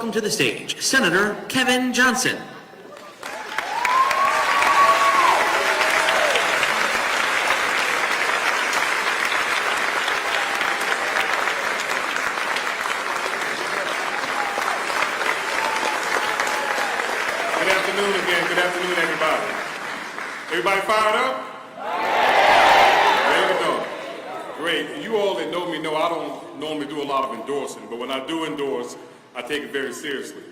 welcome to the stage Senator Kevin Johnson. Good afternoon again. Good afternoon, everybody. Everybody fired up? There we go. Great. You all that know me know I don't normally do a lot of endorsing, but when I do endorse, I take it very seriously.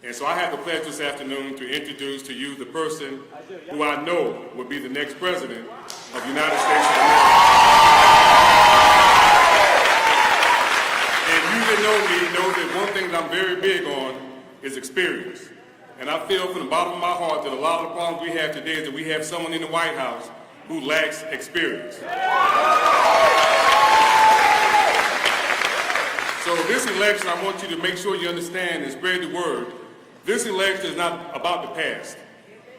And so I have the pleasure this afternoon to introduce to you the person who I know will be the next president of the United States of America. And you that know me know that one thing that I'm very big on is experience. And I feel from the bottom of my heart that a lot of the problems we have today is that we have someone in the White House who lacks experience. So this election, I want you to make sure you understand and spread the word. This election is not about the past.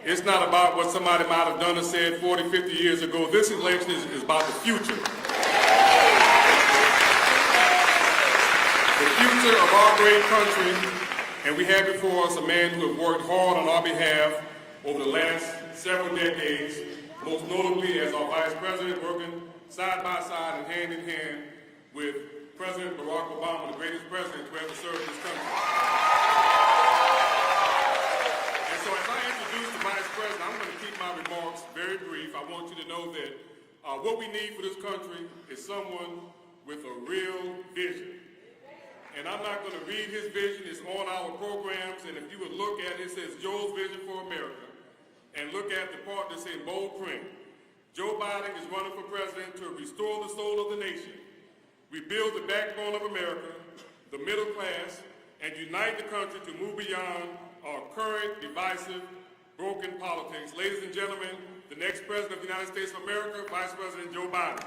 It's not about what somebody might have done or said 40, 50 years ago. This election is about the future. The future of our great country. And we have before us a man who has worked hard on our behalf over the last several decades, most notably as our Vice President, working side by side and hand in hand with President Barack Obama, the greatest president to ever serve this country. And so as I introduce the Vice President, I'm going to keep my remarks very brief. I want you to know that what we need for this country is someone with a real vision. And I'm not going to read his vision. It's on our programs. And if you would look at it, it says Joe's Vision for America. And look at the part that's in bold print. Joe Biden is running for president to restore the soul of the nation, rebuild the backbone of America, the middle class, and unite the country to move beyond our current divisive, broken politics. Ladies and gentlemen, the next president of the United States of America, Vice President Joe Biden.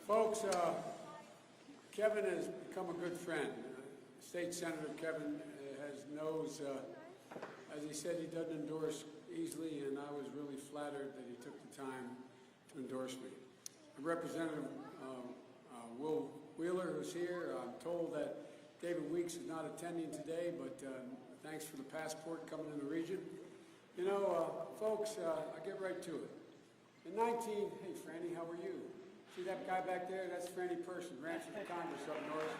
Folks, Kevin has become a good friend. State Senator Kevin knows, as he said, he doesn't endorse easily, and I was really flattered that he took the time to endorse me. Representative Will Wheeler, who's here, I'm told that David Weeks is not attending today, but thanks for the passport coming in the region. You know, folks, I get right to it. Hey Franny, how are you? See that guy back there? That's Franny Person, ran for the Congress up north.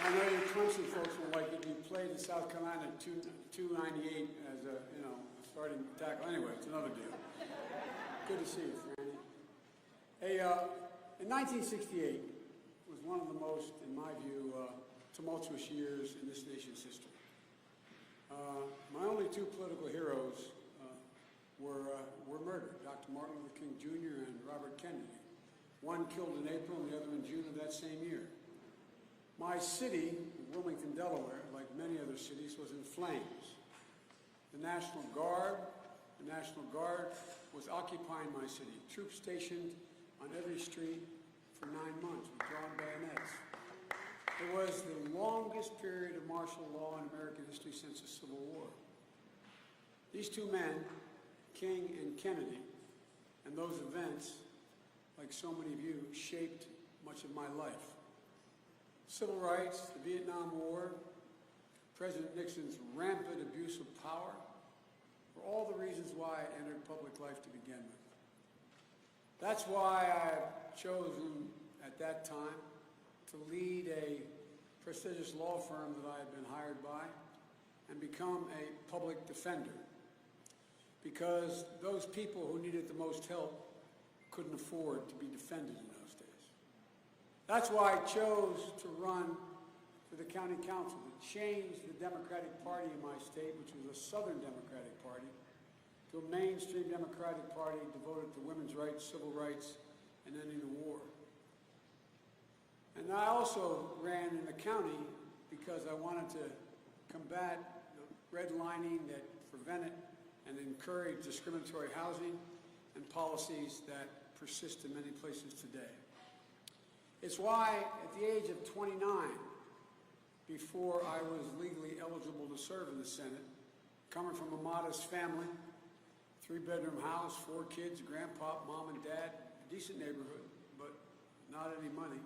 I know you Clemson folks will like it. You played in South Carolina at 298 as a, starting tackle. Anyway, it's another deal. Good to see you, Franny. Hey, in 1968 was one of the most, in my view, tumultuous years in this nation's history. My only two political heroes were murdered, Dr. Martin Luther King Jr. and Robert Kennedy. One killed in April and the other in June of that same year. My city, Wilmington, Delaware, like many other cities, was in flames. The National Guard was occupying my city. Troops stationed on every street for 9 months with drawn bayonets. It was the longest period of martial law in American history since the Civil War. These two men, King and Kennedy, and those events, like so many of you, shaped much of my life. Civil rights, the Vietnam War, President Nixon's rampant abuse of power were all the reasons why I entered public life to begin with. That's why I've chosen at that time to lead a prestigious law firm that I had been hired by and become a public defender, because those people who needed the most help couldn't afford to be defended in those days. That's why I chose to run for the county council, to change the Democratic Party in my state, which was a Southern Democratic Party, to a mainstream Democratic Party devoted to women's rights, civil rights, and ending the war. And I also ran in the county because I wanted to combat the redlining that prevented and encouraged discriminatory housing and policies that persist in many places today. It's why, at the age of 29, before I was legally eligible to serve in the Senate, coming from a modest family, 3-bedroom house, 4 kids, grandpa, mom and dad, a decent neighborhood, but not any money,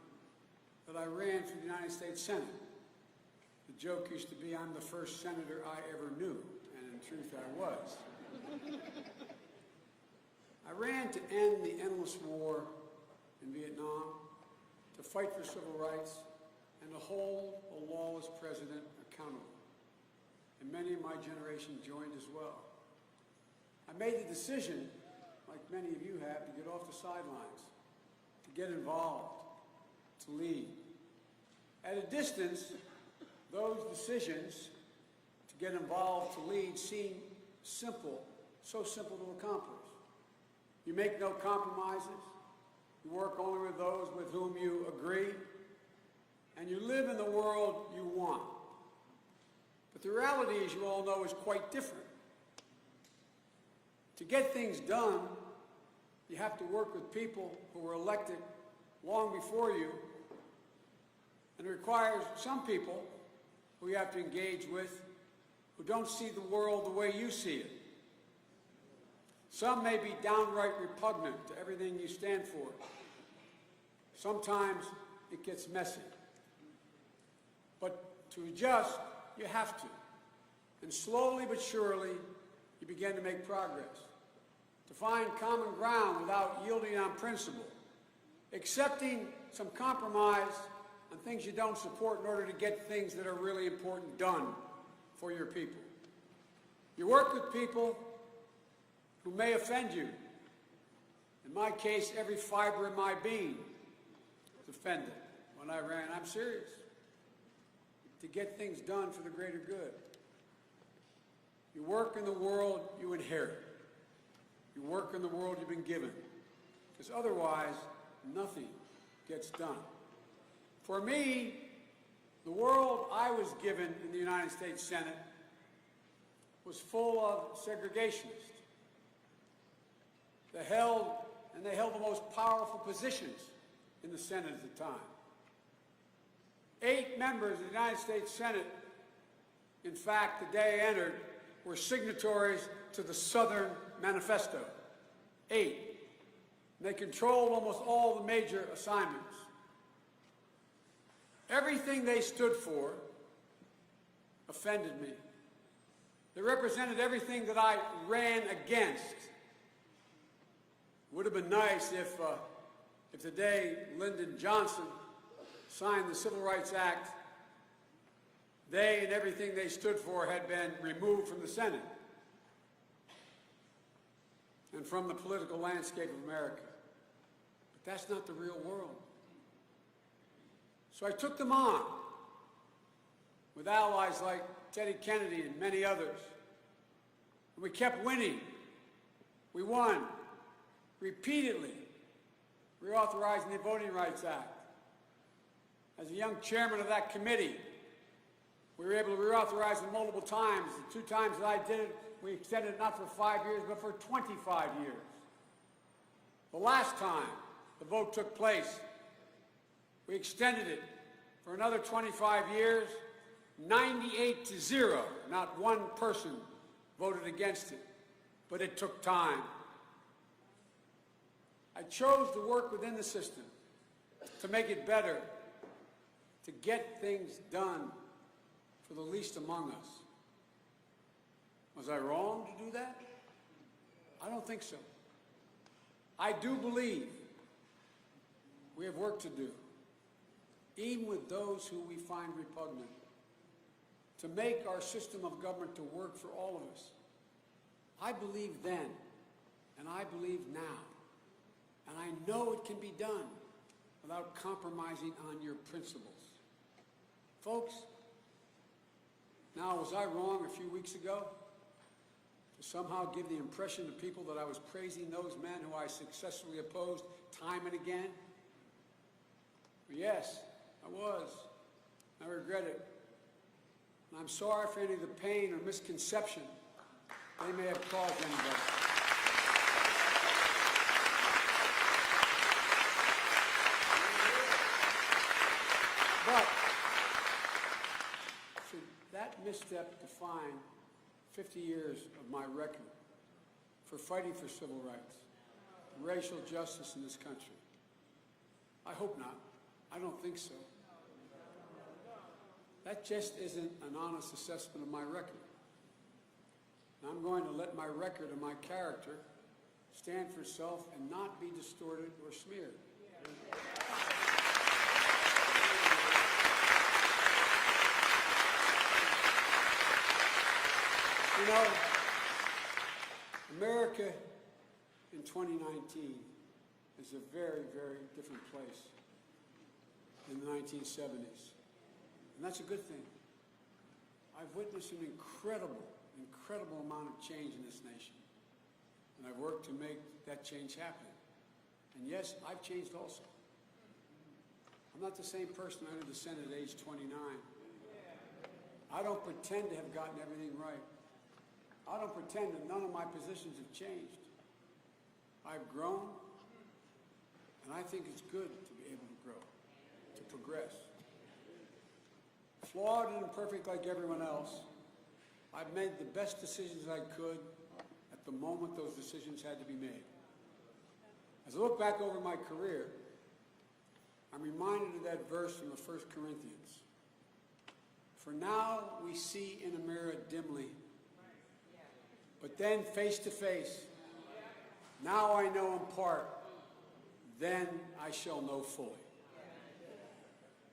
that I ran for the United States Senate. The joke used to be I'm the first senator I ever knew, and in truth I was. I ran to end the endless war in Vietnam, to fight for civil rights, and to hold a lawless president accountable. And many of my generation joined as well. I made the decision, like many of you have, to get off the sidelines, to get involved, to lead. At a distance, those decisions to get involved, to lead, seem simple, so simple to accomplish. You make no compromises. You work only with those with whom you agree, and you live in the world you want. But the reality, as you all know, is quite different. To get things done, you have to work with people who were elected long before you, and it requires some people who you have to engage with who don't see the world the way you see it. Some may be downright repugnant to everything you stand for. Sometimes it gets messy. But to adjust, you have to. And slowly but surely, you begin to make progress. To find common ground without yielding on principle. Accepting some compromise on things you don't support in order to get things that are really important done for your people. You work with people who may offend you. In my case, every fiber in my being was offended when I ran. I'm serious. To get things done for the greater good. You work in the world you inherit. You work in the world you've been given. Because otherwise, nothing gets done. For me, the world I was given in the United States Senate was full of segregationists. They held the most powerful positions in the Senate at the time. 8 members of the United States Senate, in fact, the day I entered, were signatories to the Southern Manifesto. 8. And they controlled almost all the major assignments. Everything they stood for offended me. They represented everything that I ran against. It would have been nice if the day Lyndon Johnson signed the Civil Rights Act, they and everything they stood for had been removed from the Senate and from the political landscape of America. But that's not the real world. So I took them on with allies like Teddy Kennedy and many others. And we kept winning. We won repeatedly, reauthorizing the Voting Rights Act. As a young chairman of that committee, we were able to reauthorize it multiple times. The 2 times that I did it, we extended it not for 5 years, but for 25 years. The last time the vote took place, we extended it for another 25 years, 98-0. Not one person voted against it, but it took time. I chose to work within the system to make it better, to get things done for the least among us. Was I wrong to do that? I don't think so. I do believe we have work to do, even with those who we find repugnant, to make our system of government to work for all of us. I believed then, and I believe now, and I know it can be done without compromising on your principles. Folks, now, was I wrong a few weeks ago to somehow give the impression to people that I was praising those men who I successfully opposed time and again? Yes, I was. I regret it. And I'm sorry for any of the pain or misconception they may have caused anybody. But should that misstep define 50 years of my record for fighting for civil rights, racial justice in this country? I hope not. I don't think so. That just isn't an honest assessment of my record. And I'm going to let my record and my character stand for itself and not be distorted or smeared. You know, America in 2019 is a very, very different place than the 1970s. And that's a good thing. I've witnessed an incredible amount of change in this nation. And I've worked to make that change happen. And yes, I've changed also. I'm not the same person I entered the Senate at age 29. I don't pretend to have gotten everything right. I don't pretend that none of my positions have changed. I've grown, and I think it's good to be able to grow, to progress. Flawed and imperfect like everyone else, I've made the best decisions I could at the moment those decisions had to be made. As I look back over my career, I'm reminded of that verse from the 1 Corinthians. For now we see in a mirror dimly, but then face to face. Now I know in part, then I shall know fully.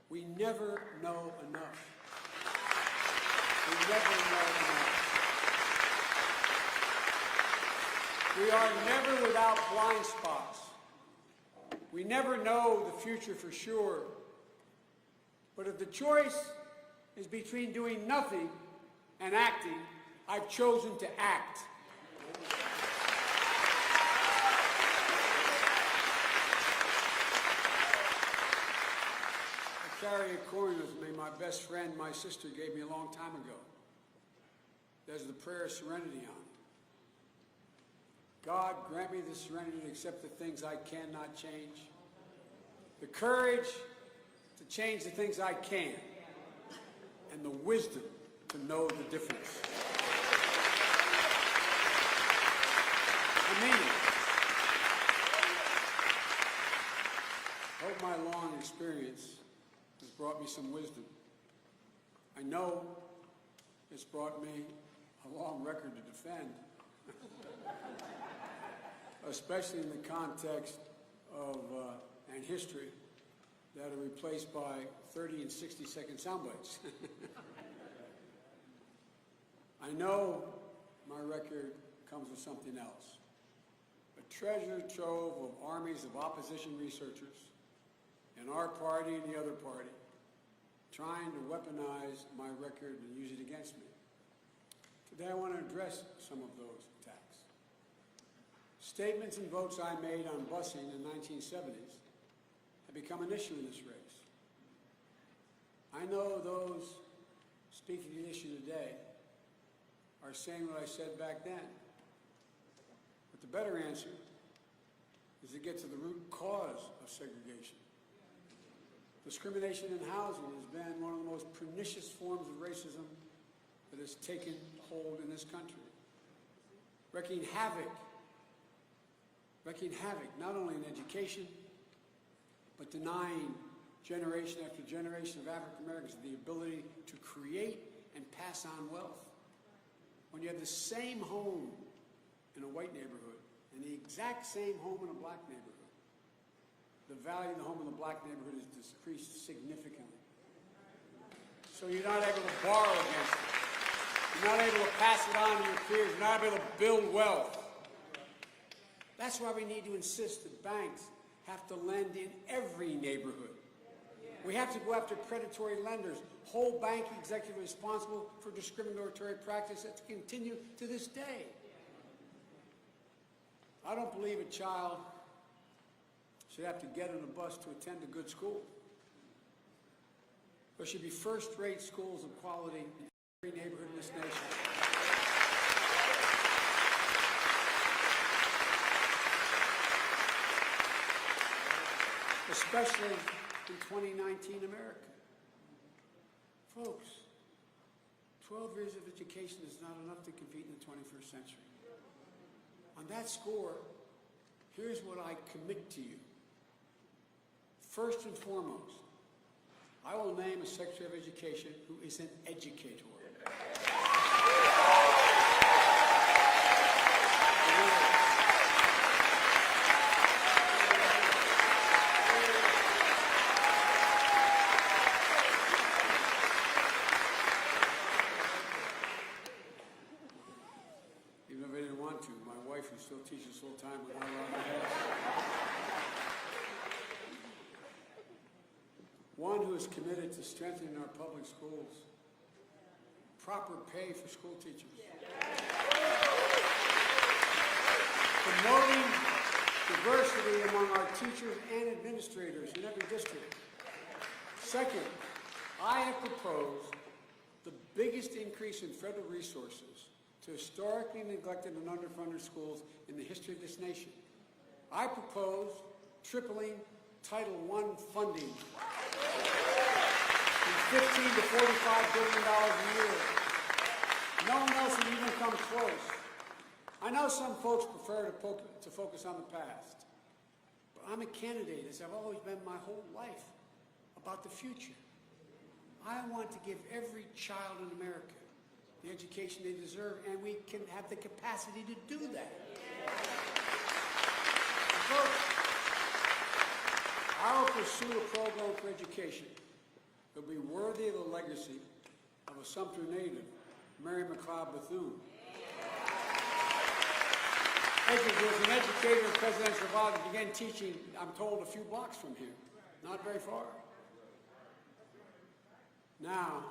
We never know enough. We never know enough. We are never without blind spots. We never know the future for sure. But if the choice is between doing nothing and acting, I've chosen to act. I carry a coin with me my best friend, my sister, gave me a long time ago. There's the prayer of serenity on it. God, grant me the serenity to accept the things I cannot change, the courage to change the things I can, and the wisdom to know the difference. I mean it. I hope my long experience has brought me some wisdom. I know it's brought me a long record to defend, especially in the context of and history that are replaced by 30 and 60-second sound bites. I know my record comes with something else. A treasure trove of armies of opposition researchers in our party and the other party trying to weaponize my record and use it against me. Today I want to address some of those attacks. Statements and votes I made on busing in the 1970s have become an issue in this race. I know those speaking to the issue today are saying what I said back then. But the better answer is to get to the root cause of segregation. Discrimination in housing has been one of the most pernicious forms of racism that has taken hold in this country, wreaking havoc not only in education, but denying generation after generation of African Americans the ability to create and pass on wealth. When you have the same home in a white neighborhood and the exact same home in a black neighborhood, the value of the home in the black neighborhood is decreased significantly. So you're not able to borrow against it. You're not able to pass it on to your peers. You're not able to build wealth. That's why we need to insist that banks have to lend in every neighborhood. We have to go after predatory lenders, hold bank executives responsible for discriminatory practice that continue to this day. I don't believe a child should have to get on a bus to attend a good school. There should be first-rate schools of quality in every neighborhood in this nation. Especially in 2019 America. Folks, 12 years of education is not enough to compete in the 21st century. On that score, here's what I commit to you. First and foremost, I will name a Secretary of Education who is an educator. Even if I didn't want to, my wife, who still teaches full-time, would not allow me to have. One who is committed to strengthening our public schools, proper pay for school teachers, promoting diversity among our teachers and administrators in every district. Second, I have proposed the biggest increase in federal resources to historically neglected and underfunded schools in the history of this nation. I propose tripling Title I funding from $15 to $45 billion a year. No one else has even come close. I know some folks prefer to focus on the past, but I'm a candidate, as I've always been my whole life, about the future. I want to give every child in America the education they deserve, and we can have the capacity to do that. And folks, I will pursue a program for education that will be worthy of the legacy of a Sumter native, Mary McLeod Bethune. As an educator in Presidential College, began teaching, I'm told, a few blocks from here, not very far. Now,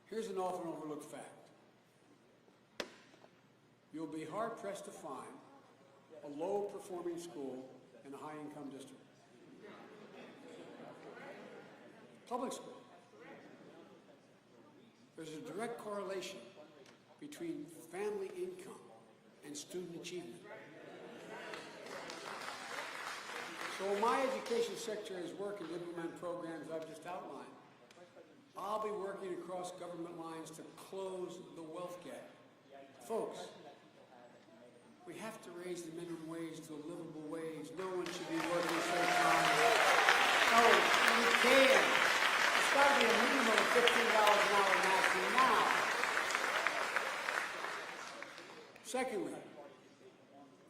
here's an often overlooked fact. You'll be hard-pressed to find a low-performing school in a high-income district. Public school. There's a direct correlation between family income and student achievement. So when my education secretary is working to implement programs I've just outlined, I'll be working across government lines to close the wealth gap. Folks, we have to raise the minimum wage to a livable wage. No one should be working so time. No, we can. It's got to be a minimum of $15 an hour maximum now. Secondly,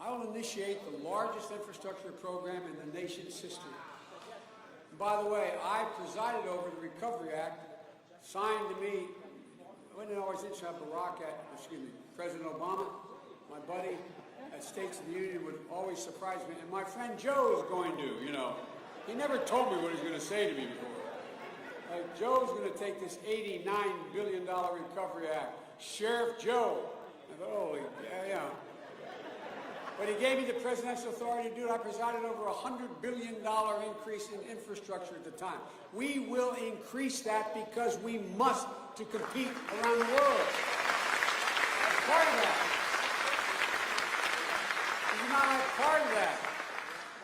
I will initiate the largest infrastructure program in the nation's history. And by the way, I presided over the Recovery Act, signed to me. I wasn't always interested in President Obama, my buddy at States of the Union, would always surprise me. And my friend Joe is going to, He never told me what he was going to say to me before. Joe's going to take this $89 billion Recovery Act. Sheriff Joe. I thought, holy, yeah. But he gave me the presidential authority to do it. I presided over a $100 billion increase in infrastructure at the time. We will increase that because we must to compete around the world. That's part of that. It's not like part of that.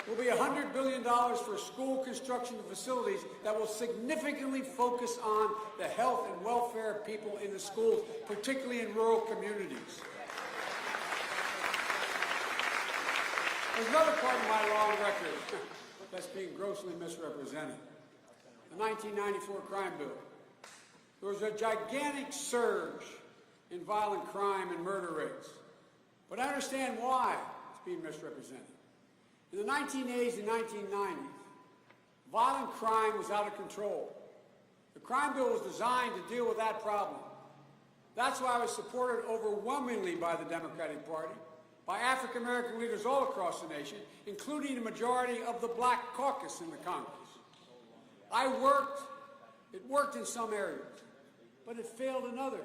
Will be $100 billion for school construction facilities that will significantly focus on the health and welfare of people in the schools, particularly in rural communities. There's another part of my long record that's being grossly misrepresented. The 1994 crime bill. There was a gigantic surge in violent crime and murder rates. But I understand why it's being misrepresented. In the 1980s and 1990s, violent crime was out of control. The crime bill was designed to deal with that problem. That's why it was supported overwhelmingly by the Democratic Party, by African American leaders all across the nation, including the majority of the Black caucus in the Congress. It worked in some areas, but it failed in others.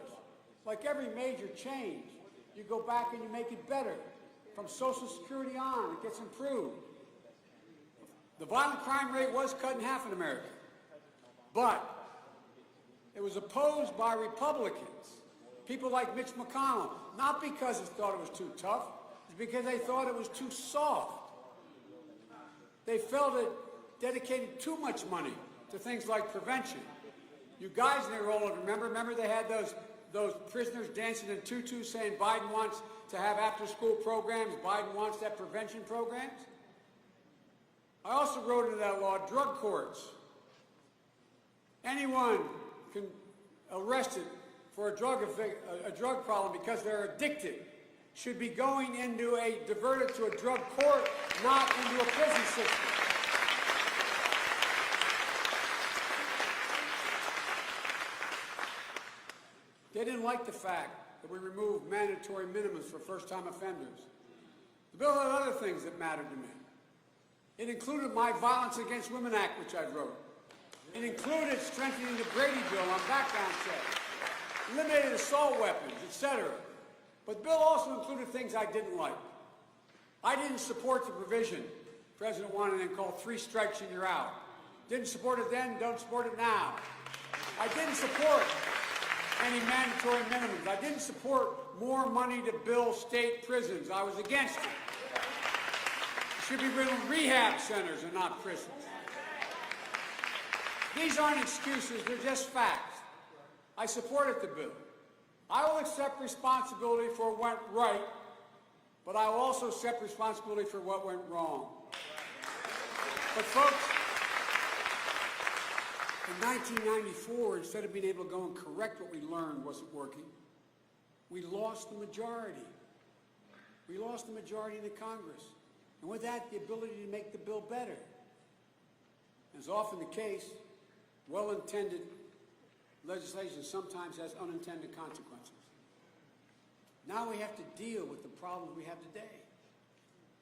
Like every major change, you go back and you make it better. From Social Security on, it gets improved. The violent crime rate was cut in half in America, but It was opposed by Republicans, people like Mitch McConnell, not because they thought it was too tough, it's because they thought it was too soft. They felt it dedicated too much money to things like prevention. You guys in there all remember they had those prisoners dancing in tutus saying Biden wants to have after-school programs, Biden wants to have prevention programs? I also wrote into that law drug courts. Anyone can arrested for a drug problem because they're addicted should be going into diverted to a drug court, not into a prison system. They didn't like the fact that we removed mandatory minimums for first-time offenders. The bill had other things that mattered to me. It included my Violence Against Women Act, which I wrote. It included strengthening the Brady Bill on background checks, eliminated assault weapons, etc. But the bill also included things I didn't like. I didn't support the provision the President wanted and called 3 strikes and you're out. Didn't support it then, don't support it now. I didn't support any mandatory minimums. I didn't support more money to build state prisons. I was against it. It should be building rehab centers and not prisons. These aren't excuses, they're just facts. I supported the bill. I will accept responsibility for what went right, but I will also accept responsibility for what went wrong. But folks, in 1994, instead of being able to go and correct what we learned wasn't working, we lost the majority. We lost the majority in the Congress. And with that, the ability to make the bill better. As often the case, well-intended legislation sometimes has unintended consequences. Now we have to deal with the problems we have today.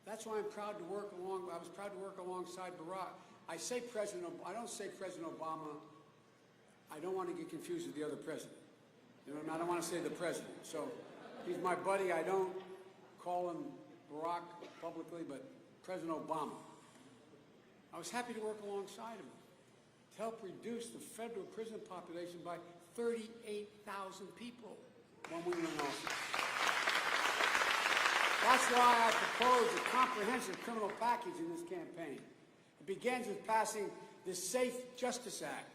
That's why I was proud to work alongside Barack. I don't say President Obama. I don't want to get confused with the other president. You know, I don't want to say the president. So he's my buddy. I don't call him Barack publicly, but President Obama. I was happy to work alongside him to help reduce the federal prison population by 38,000 people when we were in office. That's why I proposed a comprehensive criminal package in this campaign. It begins with passing the Safe Justice Act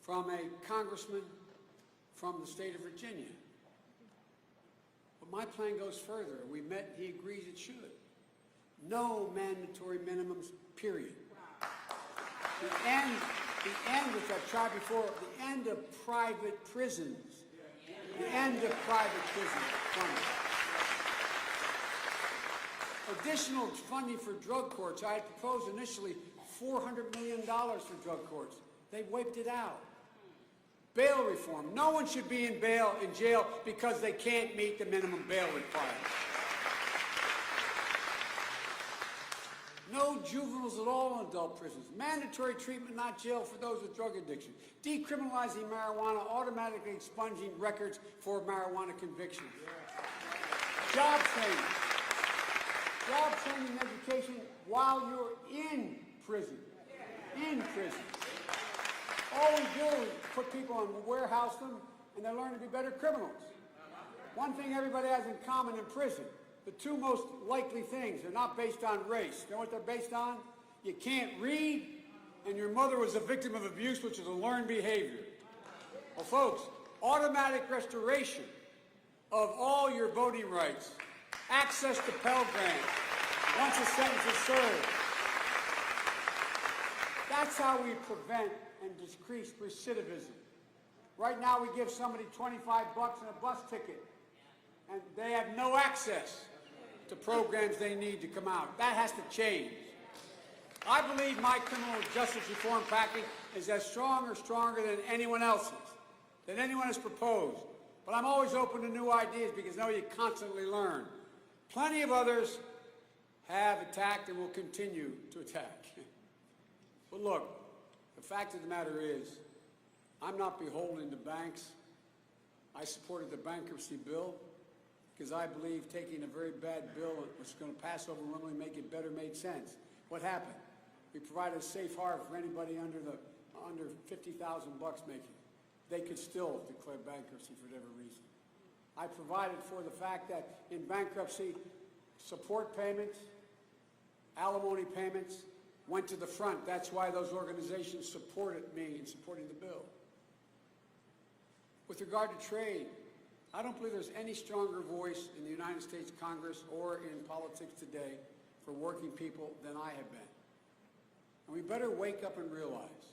from a congressman from the state of Virginia. But my plan goes further. We met, he agrees it should. No mandatory minimums, period. The end, which I've tried before, the end of private prisons. The end of private prison funding. Additional funding for drug courts. I had proposed initially $400 million for drug courts. They wiped it out. Bail reform. No one should be in jail because they can't meet the minimum bail requirements. No juveniles at all in adult prisons. Mandatory treatment, not jail, for those with drug addiction. Decriminalizing marijuana, automatically expunging records for marijuana convictions. Job training. Job training and education while you're in prison. In prison. All we do is put people on, warehouse them, and they learn to be better criminals. One thing everybody has in common in prison, the 2 most likely things, they're not based on race. You know what they're based on? You can't read, and your mother was a victim of abuse, which is a learned behavior. Well, folks, automatic restoration of all your voting rights, access to Pell Grants, once a sentence is served. That's how we prevent and decrease recidivism. Right now, we give somebody $25 and a bus ticket, and they have no access to programs they need to come out. That has to change. I believe my criminal justice reform package is as strong or stronger than anyone else's, than anyone has proposed. But I'm always open to new ideas because I know you constantly learn. Plenty of others have attacked and will continue to attack. But look, the fact of the matter is, I'm not beholden to banks. I supported the bankruptcy bill because I believe taking a very bad bill which is going to pass overwhelmingly make it better made sense. What happened? We provided a safe harbor for anybody under $50,000 making. they could still declare bankruptcy for whatever reason. I provided for the fact that in bankruptcy, support payments, alimony payments went to the front. That's why those organizations supported me in supporting the bill. With regard to trade, I don't believe there's any stronger voice in the United States Congress or in politics today for working people than I have been. And we better wake up and realize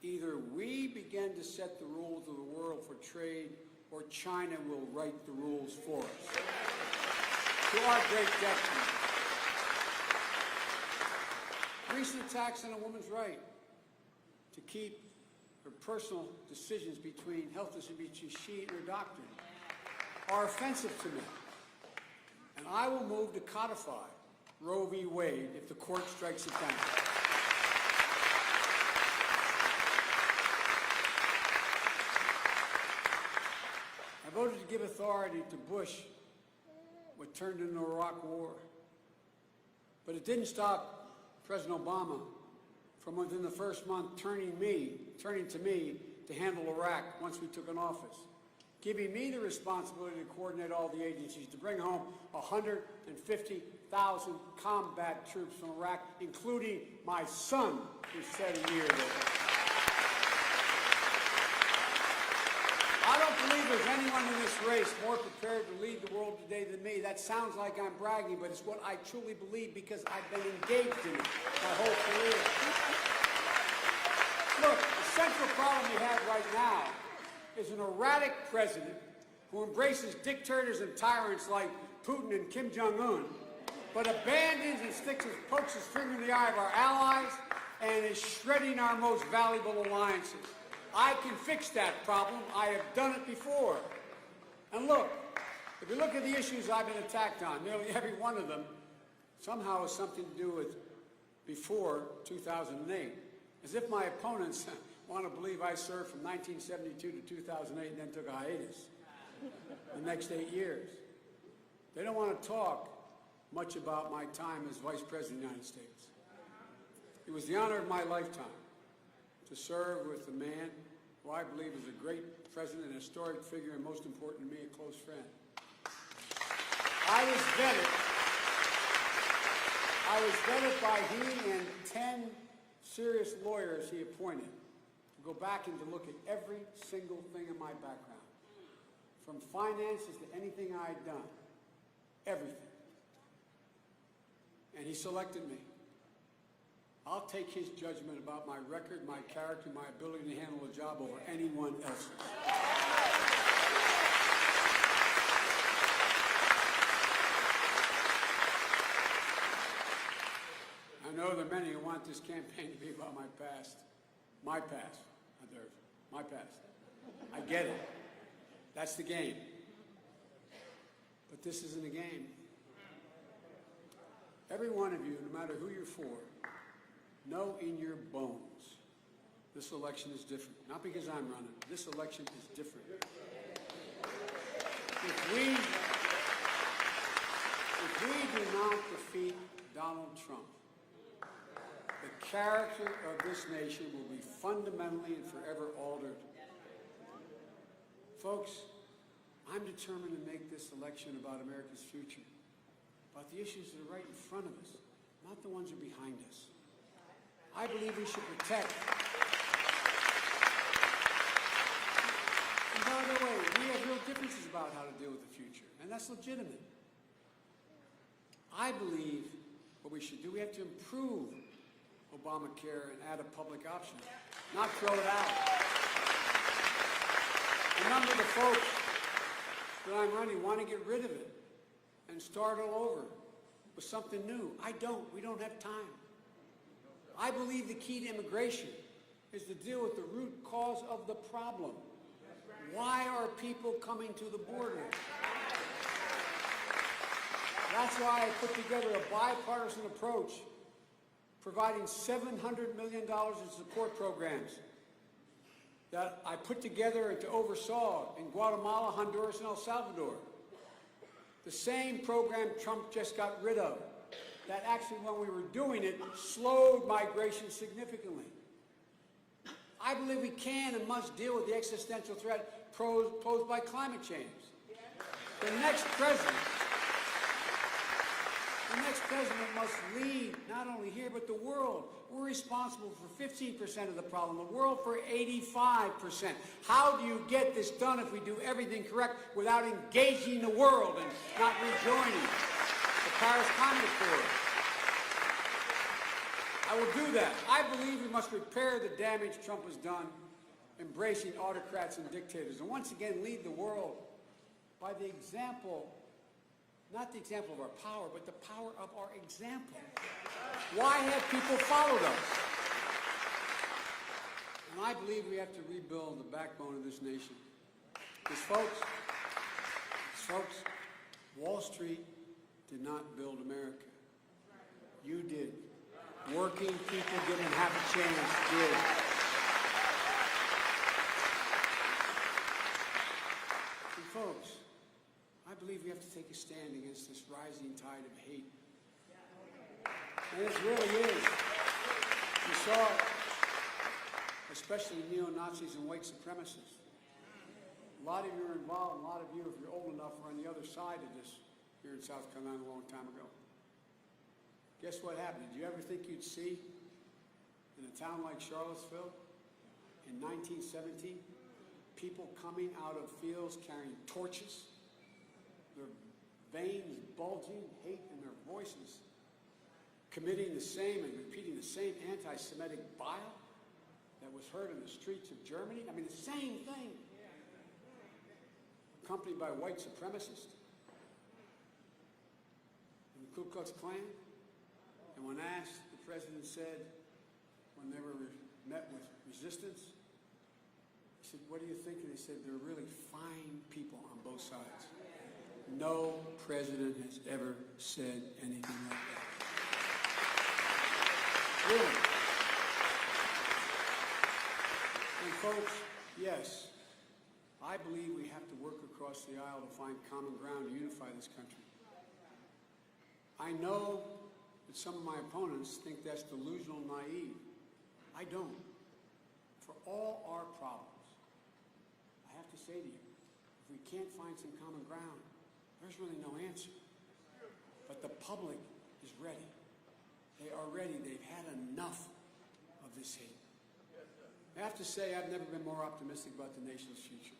either we begin to set the rules of the world for trade or China will write the rules for us, to our great detriment. Recent attacks on a woman's right to keep her personal decisions between health decisions between she and her doctor are offensive to me. And I will move to codify Roe v. Wade if the court strikes it down. I voted to give authority to Bush what turned into the Iraq War. But it didn't stop President Obama from within the first month turning to me to handle Iraq once we took an office, giving me the responsibility to coordinate all the agencies to bring home 150,000 combat troops from Iraq, including my son, who said a year ago. I don't believe there's anyone in this race more prepared to lead the world today than me. That sounds like I'm bragging, but it's what I truly believe because I've been engaged in it my whole career. Look, the central problem we have right now is an erratic president who embraces dictators and tyrants like Putin and Kim Jong-un, but abandons and pokes his finger in the eye of our allies and is shredding our most valuable alliances. I can fix that problem. I have done it before. And look, if you look at the issues I've been attacked on, nearly every one of them somehow has something to do with before 2008. As if my opponents want to believe I served from 1972 to 2008 and then took a hiatus the next 8 years. They don't want to talk much about my time as Vice President of the United States. It was the honor of my lifetime to serve with a man who I believe is a great president, an historic figure, and most important to me, a close friend. I was vetted by he and 10 serious lawyers he appointed to go back and to look at every single thing in my background, from finances to anything I had done, everything. And he selected me. I'll take his judgment about my record, my character, my ability to handle a job over anyone else's. I know there are many who want this campaign to be about my past. My past, not theirs. My past. I get it. That's the game. But this isn't a game. Every one of you, no matter who you're for, know in your bones this election is different. Not because I'm running. This election is different. If we do not defeat Donald Trump, the character of this nation will be fundamentally and forever altered. Folks, I'm determined to make this election about America's future, about the issues that are right in front of us, not the ones that are behind us. I believe we should protect. And by the way, we have real differences about how to deal with the future, and that's legitimate. I believe what we should do, we have to improve Obamacare and add a public option, not throw it out. A number of the folks that I'm running want to get rid of it and start all over with something new. I don't. We don't have time. I believe the key to immigration is to deal with the root cause of the problem. Why are people coming to the border? That's why I put together a bipartisan approach, providing $700 million in support programs that I put together and to oversaw in Guatemala, Honduras, and El Salvador. The same program Trump just got rid of. That actually, when we were doing it, slowed migration significantly. I believe we can and must deal with the existential threat posed by climate change. The next president must lead not only here but the world. We're responsible for 15% of the problem, the world for 85%. How do you get this done if we do everything correct without engaging the world and not rejoining the Paris Climate Accord? I will do that. I believe we must repair the damage Trump has done, embracing autocrats and dictators, and once again lead the world by the example, not the example of our power, but the power of our example. Why have people followed us? And I believe we have to rebuild the backbone of this nation. Because folks, Wall Street did not build America. You did. Working people given half a chance did. And folks, I believe we have to take a stand against this rising tide of hate. And it really is. You saw it, especially neo-Nazis and white supremacists. A lot of you are involved, a lot of you, if you're old enough, were on the other side of this here in South Carolina a long time ago. Guess what happened? Did you ever think you'd see in a town like Charlottesville in 1917 people coming out of fields carrying torches, their veins bulging, hate in their voices, committing the same and repeating the same anti-Semitic bile that was heard in the streets of Germany? I mean, the same thing, accompanied by white supremacists and the Ku Klux Klan. And when asked, the president said, when they were met with resistance, he said, "What do you think?" And they said, "They're really fine people on both sides." No president has ever said anything like that. Really. And folks, yes, I believe we have to work across the aisle to find common ground to unify this country. I know that some of my opponents think that's delusional and naive. I don't. For all our problems, I have to say to you, if we can't find some common ground, there's really no answer. But the public is ready. They are ready. They've had enough of this hate. I have to say I've never been more optimistic about the nation's future.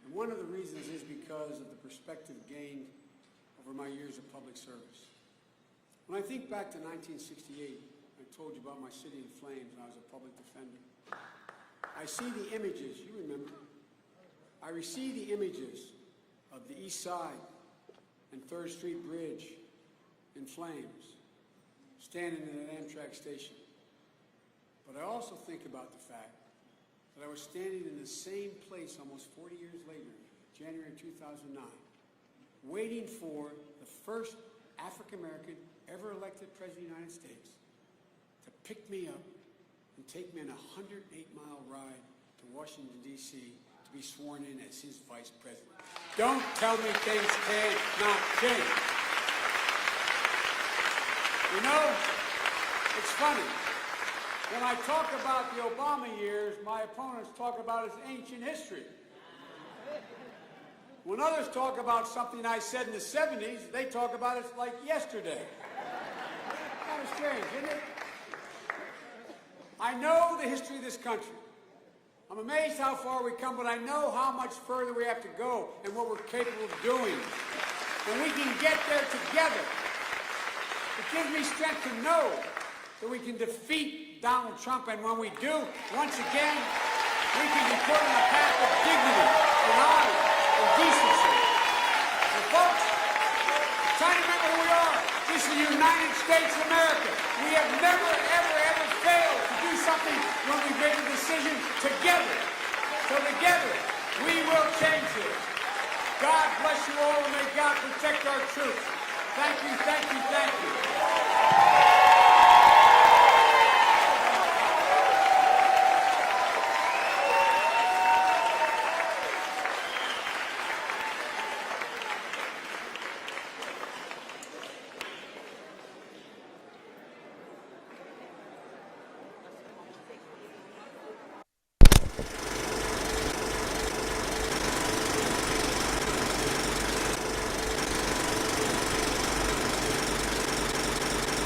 And one of the reasons is because of the perspective gained over my years of public service. When I think back to 1968, I told you about my city in flames when I was a public defender. I see the images, you remember. I see the images of the East Side and 3rd Street Bridge in flames, standing in an Amtrak station. But I also think about the fact that I was standing in the same place almost 40 years later, January 2009, waiting for the first African-American ever elected president of the United States to pick me up and take me on a 108-mile ride to Washington, D.C. to be sworn in as his vice president. Don't tell me things cannot change. You know, it's funny. When I talk about the Obama years, my opponents talk about it as ancient history. When others talk about something I said in the 70s, they talk about it like yesterday. Kind of strange, isn't it? I know the history of this country. I'm amazed how far we come, but I know how much further we have to go and what we're capable of doing. And we can get there together. It gives me strength to know that we can defeat Donald Trump, and when we do, once again, we can be put on a path of dignity and honor and decency. And folks, try to remember who we are. This is the United States of America. We have never, ever, ever failed to do something when we make a decision together. So together, we will change this. God bless you all, and may God protect our troops. Thank you, thank you, thank you.